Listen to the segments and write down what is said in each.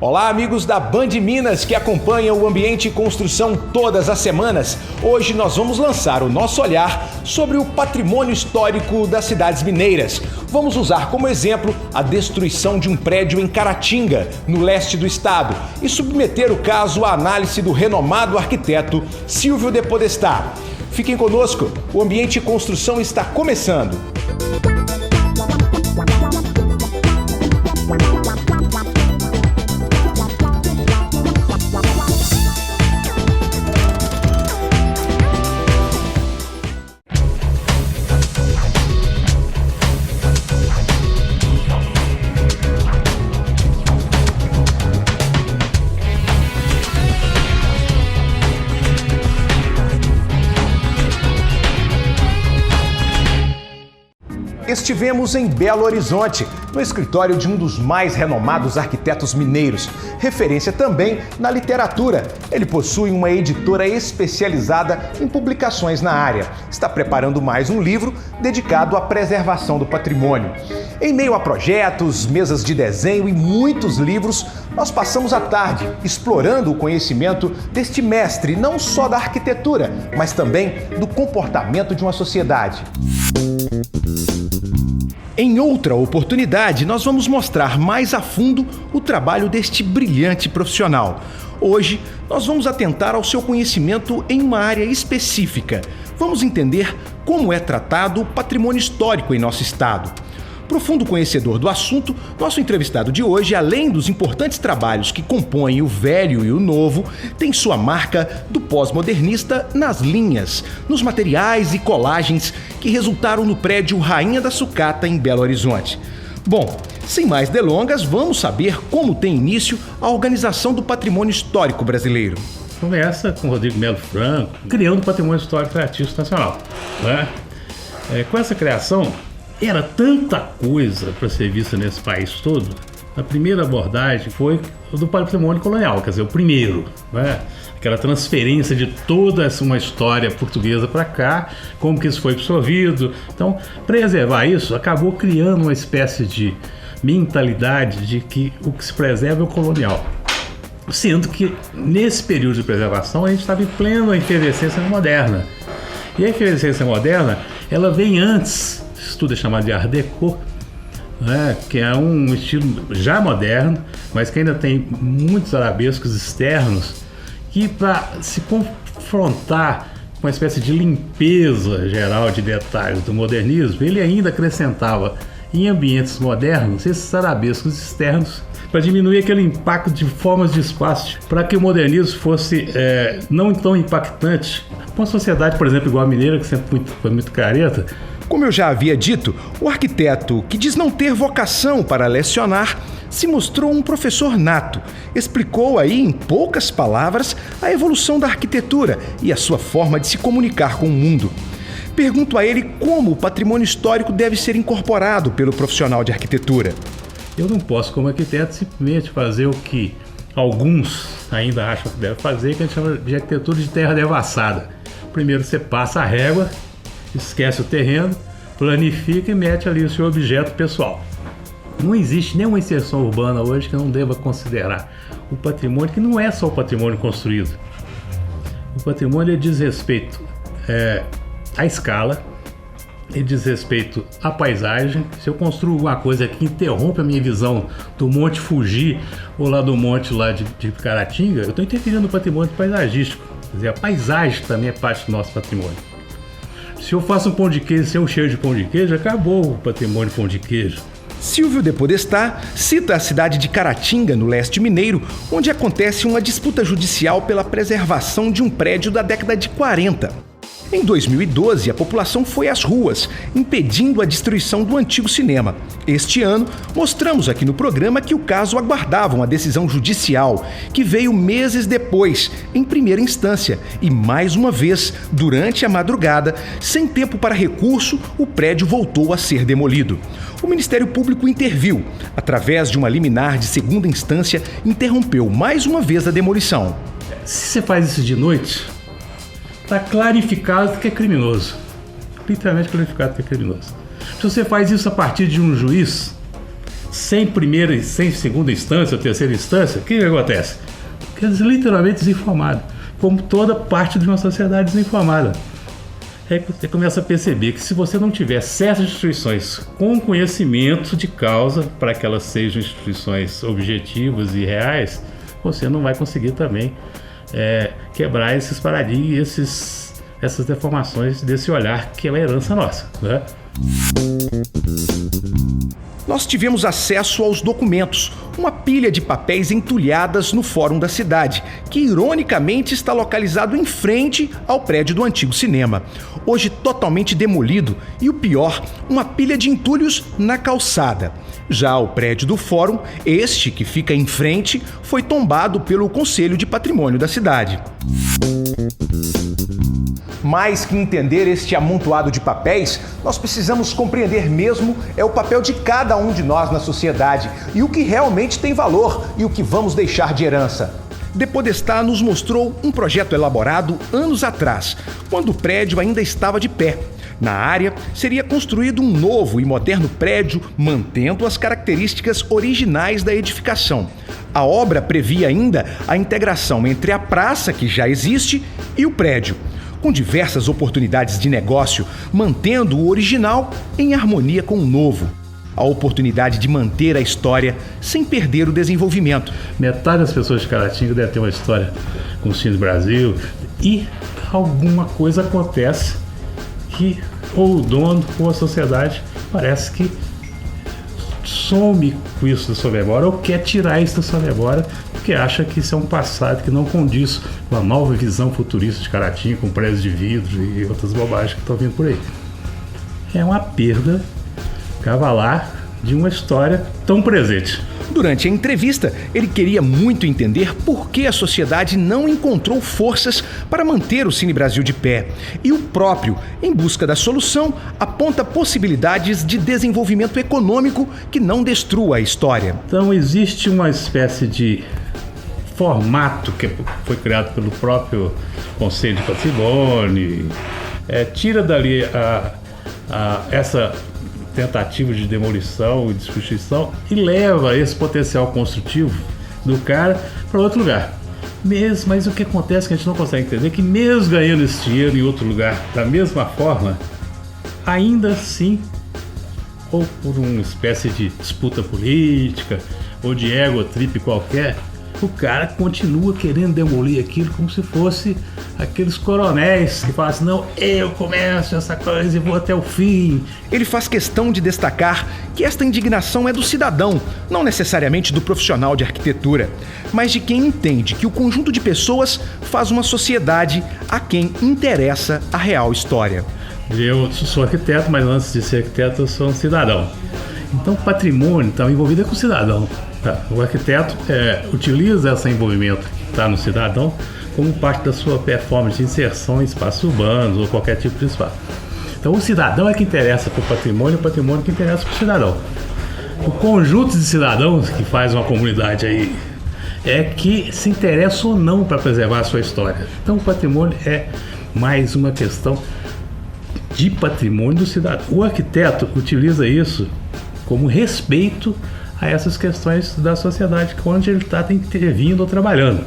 Olá, amigos da Band Minas que acompanham o Ambiente e Construção todas as semanas. Hoje nós vamos lançar o nosso olhar sobre o patrimônio histórico das cidades mineiras. Vamos usar como exemplo a destruição de um prédio em Caratinga, no leste do estado, e submeter o caso à análise do renomado arquiteto Silvio de Podestá. Fiquem conosco, o Ambiente e Construção está começando. Estivemos em Belo Horizonte, no escritório de um dos mais renomados arquitetos mineiros, referência também na literatura. Ele possui uma editora especializada em publicações na área. Está preparando mais um livro dedicado à preservação do patrimônio. Em meio a projetos, mesas de desenho e muitos livros, nós passamos a tarde explorando o conhecimento deste mestre, não só da arquitetura, mas também do comportamento de uma sociedade. Em outra oportunidade, nós vamos mostrar mais a fundo o trabalho deste brilhante profissional. Hoje, nós vamos atentar ao seu conhecimento em uma área específica. Vamos entender como é tratado o patrimônio histórico em nosso estado. Profundo conhecedor do assunto, nosso entrevistado de hoje, além dos importantes trabalhos que compõem o velho e o novo, tem sua marca do pós-modernista nas linhas, nos materiais e colagens que resultaram no prédio Rainha da Sucata, em Belo Horizonte. Bom, sem mais delongas, vamos saber como tem início a organização do patrimônio histórico brasileiro. Começa com Rodrigo Melo Franco, criando o Patrimônio Histórico e Artístico Nacional, né? Com essa criação, era tanta coisa para ser vista nesse país todo. A primeira abordagem foi do patrimônio colonial, quer dizer, o primeiro, né? Aquela transferência de toda uma história portuguesa para cá, como que isso foi absorvido. Então, preservar isso acabou criando uma espécie de mentalidade de que o que se preserva é o colonial. Sendo que, nesse período de preservação, a gente estava em plena efervescência moderna. E a efervescência moderna, ela vem antes. Isso tudo é chamado de Art Deco, né, que é um estilo já moderno, mas que ainda tem muitos arabescos externos, que para se confrontar com uma espécie de limpeza geral de detalhes do modernismo, ele ainda acrescentava em ambientes modernos esses arabescos externos para diminuir aquele impacto de formas de espaço, para que o modernismo fosse não tão impactante. Uma sociedade, por exemplo, igual a mineira, que sempre foi muito careta. Como eu já havia dito, o arquiteto, que diz não ter vocação para lecionar, se mostrou um professor nato. Explicou aí, em poucas palavras, a evolução da arquitetura e a sua forma de se comunicar com o mundo. Pergunto a ele como o patrimônio histórico deve ser incorporado pelo profissional de arquitetura. Eu não posso, como arquiteto, simplesmente fazer o que alguns ainda acham que deve fazer, que a gente chama de arquitetura de terra devassada. Primeiro você passa a régua, esquece o terreno, planifica e mete ali o seu objeto pessoal. Não existe nenhuma inserção urbana hoje que não deva considerar o patrimônio, que não é só o patrimônio construído. O patrimônio diz respeito à escala, ele diz respeito à paisagem. Se eu construo alguma coisa que interrompe a minha visão do Monte Fuji ou lá do monte lá de Caratinga, eu estou interferindo no patrimônio paisagístico. Quer dizer, a paisagem também é parte do nosso patrimônio. Se eu faço um pão de queijo sem um cheiro de pão de queijo, acabou o patrimônio pão de queijo. Silvio de Podestá cita a cidade de Caratinga, no leste mineiro, onde acontece uma disputa judicial pela preservação de um prédio da década de 40. Em 2012, a população foi às ruas, impedindo a destruição do antigo cinema. Este ano, mostramos aqui no programa que o caso aguardava uma decisão judicial, que veio meses depois, em primeira instância, e mais uma vez, durante a madrugada, sem tempo para recurso, o prédio voltou a ser demolido. O Ministério Público interviu, através de uma liminar de segunda instância, interrompeu mais uma vez a demolição. Se você faz isso de noite, está clarificado que é criminoso. Literalmente clarificado que é criminoso. Se você faz isso a partir de um juiz, sem primeira e sem segunda instância ou terceira instância, o que acontece? Porque eles literalmente desinformados, como toda parte de uma sociedade desinformada. Aí você começa a perceber que se você não tiver certas instituições com conhecimento de causa, para que elas sejam instituições objetivas e reais, você não vai conseguir também quebrar esses paradigmas, essas deformações desse olhar que é uma herança nossa, né? Nós tivemos acesso aos documentos, uma pilha de papéis entulhadas no Fórum da cidade, que ironicamente está localizado em frente ao prédio do antigo cinema. Hoje totalmente demolido e, o pior, uma pilha de entulhos na calçada. Já o prédio do Fórum, este que fica em frente, foi tombado pelo Conselho de Patrimônio da cidade. Mais que entender este amontoado de papéis, nós precisamos compreender mesmo o papel de cada um de nós na sociedade e o que realmente tem valor e o que vamos deixar de herança. Depodestar nos mostrou um projeto elaborado anos atrás, quando o prédio ainda estava de pé. Na área, seria construído um novo e moderno prédio, mantendo as características originais da edificação. A obra previa ainda a integração entre a praça, que já existe, e o prédio, com diversas oportunidades de negócio, mantendo o original em harmonia com o novo. A oportunidade de manter a história sem perder o desenvolvimento. Metade das pessoas de Caratinga deve ter uma história com o Cine Brasil e alguma coisa acontece que ou o dono ou a sociedade parece que some com isso da sua memória ou quer tirar isso da sua memória porque acha que isso é um passado que não condiz com a nova visão futurista de Caratinga, com prédios de vidro e outras bobagens que estão vindo por aí. É uma perda cavalar de uma história tão presente. Durante a entrevista, ele queria muito entender por que a sociedade não encontrou forças para manter o Cine Brasil de pé. E o próprio, em busca da solução, aponta possibilidades de desenvolvimento econômico que não destrua a história. Então existe uma espécie de formato que foi criado pelo próprio Conselho de Patrimônio, tira dali essa tentativa de demolição e destruição e leva esse potencial construtivo do cara para outro lugar. Mas o que acontece que a gente não consegue entender é que mesmo ganhando esse dinheiro em outro lugar da mesma forma, ainda assim, ou por uma espécie de disputa política ou de ego trip qualquer, o cara continua querendo demolir aquilo como se fosse aqueles coronéis que falam assim, não, eu começo essa coisa e vou até o fim. Ele faz questão de destacar que esta indignação é do cidadão, não necessariamente do profissional de arquitetura, mas de quem entende que o conjunto de pessoas faz uma sociedade a quem interessa a real história. Eu sou arquiteto, mas antes de ser arquiteto eu sou um cidadão. Então o patrimônio está envolvido com o cidadão. O arquiteto utiliza esse envolvimento que está no cidadão como parte da sua performance de inserção em espaços urbanos ou qualquer tipo de espaço. Então o cidadão é que interessa para o patrimônio que interessa para o cidadão. O conjunto de cidadãos que faz uma comunidade aí é que se interessa ou não para preservar a sua história. Então o patrimônio é mais uma questão de patrimônio do cidadão. O arquiteto utiliza isso como respeito a essas questões da sociedade onde ele está intervindo ou trabalhando.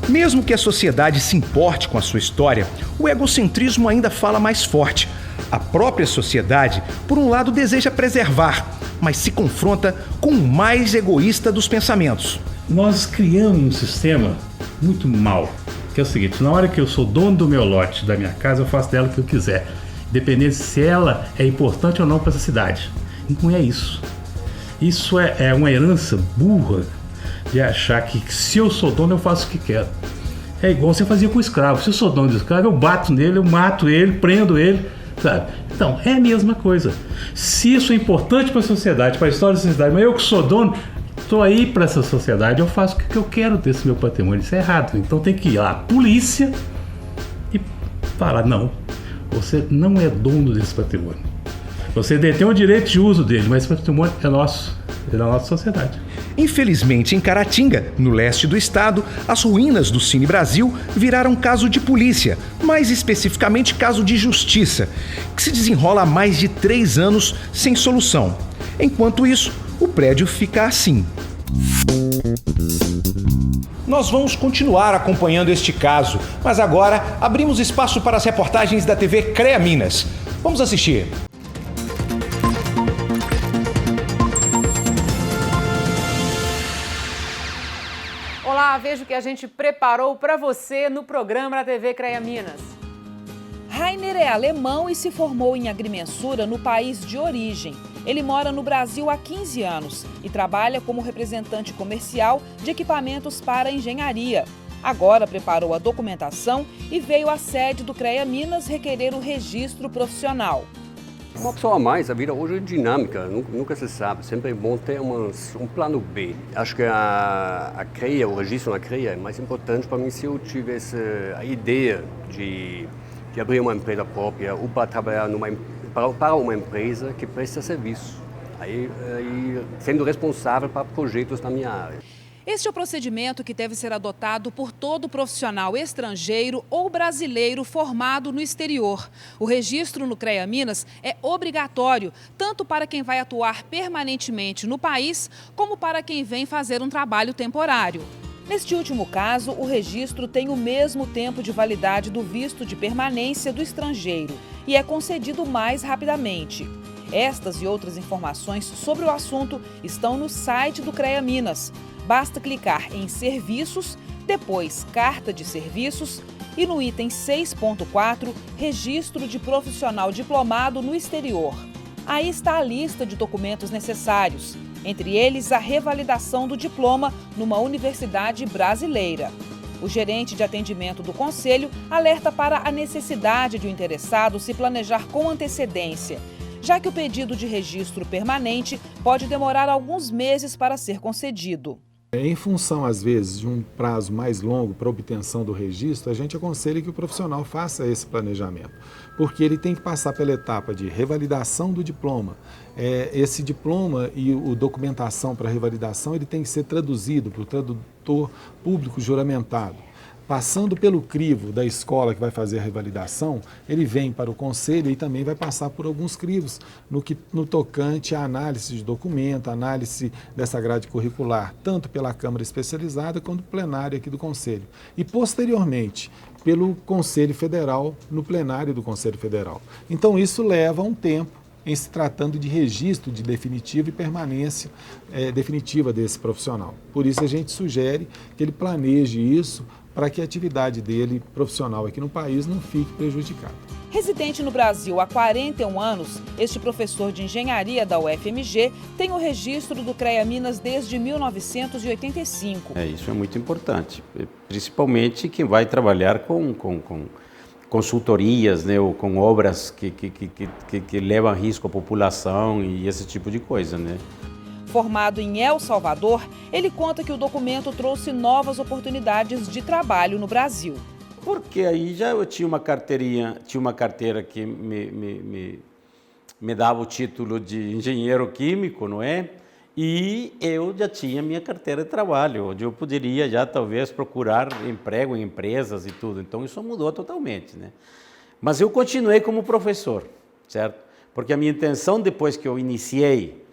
Mesmo que a sociedade se importe com a sua história, o egocentrismo ainda fala mais forte. A própria sociedade, por um lado, deseja preservar, mas se confronta com o mais egoísta dos pensamentos. Nós criamos um sistema muito mau, que é o seguinte: na hora que eu sou dono do meu lote, da minha casa, eu faço dela o que eu quiser, independente se ela é importante ou não para essa cidade. Não é isso. Isso é uma herança burra de achar que se eu sou dono, eu faço o que quero. É igual você fazia com o escravo. Se eu sou dono do escravo, eu bato nele, eu mato ele, prendo ele, sabe? Então, é a mesma coisa. Se isso é importante para a sociedade, para a história da sociedade, mas eu que sou dono, estou aí para essa sociedade, eu faço o que eu quero desse meu patrimônio. Isso é errado. Então tem que ir lá a polícia e falar, não, você não é dono desse patrimônio. Você detém o direito de uso dele, mas esse patrimônio é nosso, é da nossa sociedade. Infelizmente, em Caratinga, no leste do estado, as ruínas do Cine Brasil viraram caso de polícia, mais especificamente caso de justiça, que se desenrola há mais de 3 anos sem solução. Enquanto isso, o prédio fica assim. Nós vamos continuar acompanhando este caso, mas agora abrimos espaço para as reportagens da TV CREA Minas. Vamos assistir. Olá, veja o que a gente preparou para você no programa da TV CREA Minas. Rainer é alemão e se formou em agrimensura no país de origem. Ele mora no Brasil há 15 anos e trabalha como representante comercial de equipamentos para engenharia. Agora preparou a documentação e veio à sede do CREA Minas requerer o registro profissional. Uma pessoa a mais, a vida hoje é dinâmica, nunca se sabe, sempre é bom ter um plano B. Acho que a CREA, o registro na CREA é mais importante para mim se eu tivesse a ideia de abrir uma empresa própria ou para trabalhar para uma empresa que presta serviço, aí sendo responsável para projetos na minha área. Este é o procedimento que deve ser adotado por todo profissional estrangeiro ou brasileiro formado no exterior. O registro no CREA Minas é obrigatório, tanto para quem vai atuar permanentemente no país, como para quem vem fazer um trabalho temporário. Neste último caso, o registro tem o mesmo tempo de validade do visto de permanência do estrangeiro e é concedido mais rapidamente. Estas e outras informações sobre o assunto estão no site do CREA Minas. Basta clicar em Serviços, depois Carta de Serviços e no item 6.4, Registro de Profissional Diplomado no Exterior. Aí está a lista de documentos necessários, entre eles a revalidação do diploma numa universidade brasileira. O gerente de atendimento do Conselho alerta para a necessidade de o interessado se planejar com antecedência, já que o pedido de registro permanente pode demorar alguns meses para ser concedido. Em função, às vezes, de um prazo mais longo para obtenção do registro, a gente aconselha que o profissional faça esse planejamento, porque ele tem que passar pela etapa de revalidação do diploma. Esse diploma e a documentação para revalidação ele tem que ser traduzido para o tradutor público juramentado. Passando pelo crivo da escola que vai fazer a revalidação, ele vem para o conselho e também vai passar por alguns crivos no tocante à análise de documento, análise dessa grade curricular, tanto pela Câmara Especializada quanto plenário aqui do Conselho. E, posteriormente, pelo Conselho Federal, no plenário do Conselho Federal. Então, isso leva um tempo em se tratando de registro de definitivo e permanência definitiva desse profissional. Por isso, a gente sugere que ele planeje isso para que a atividade dele profissional aqui no país não fique prejudicada. Residente no Brasil há 41 anos, este professor de engenharia da UFMG tem o registro do CREA Minas desde 1985. Isso é muito importante, principalmente quem vai trabalhar com consultorias, né, ou com obras que levam risco à população e esse tipo de coisa, né? Formado em El Salvador, ele conta que o documento trouxe novas oportunidades de trabalho no Brasil. Porque aí já eu tinha uma carteira que me dava o título de engenheiro químico, não é? E eu já tinha minha carteira de trabalho, onde eu poderia já talvez procurar emprego em empresas e tudo. Então isso mudou totalmente, né? Mas eu continuei como professor, certo? Porque a minha intenção depois que eu iniciei,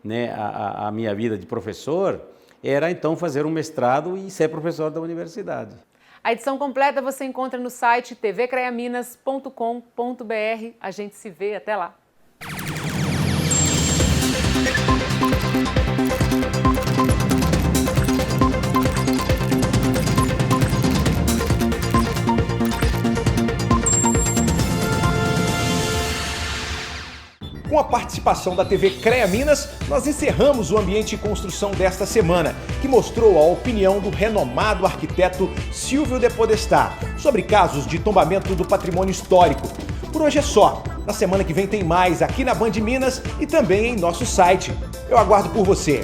né, a minha vida de professor, era então fazer um mestrado e ser professor da universidade. A edição completa você encontra no site tvcreaminas.com.br. A gente se vê, até lá. Com a participação da TV CREA Minas, nós encerramos o Ambiente e Construção desta semana, que mostrou a opinião do renomado arquiteto Silvio de Podestá sobre casos de tombamento do patrimônio histórico. Por hoje é só. Na semana que vem tem mais aqui na Band Minas e também em nosso site. Eu aguardo por você.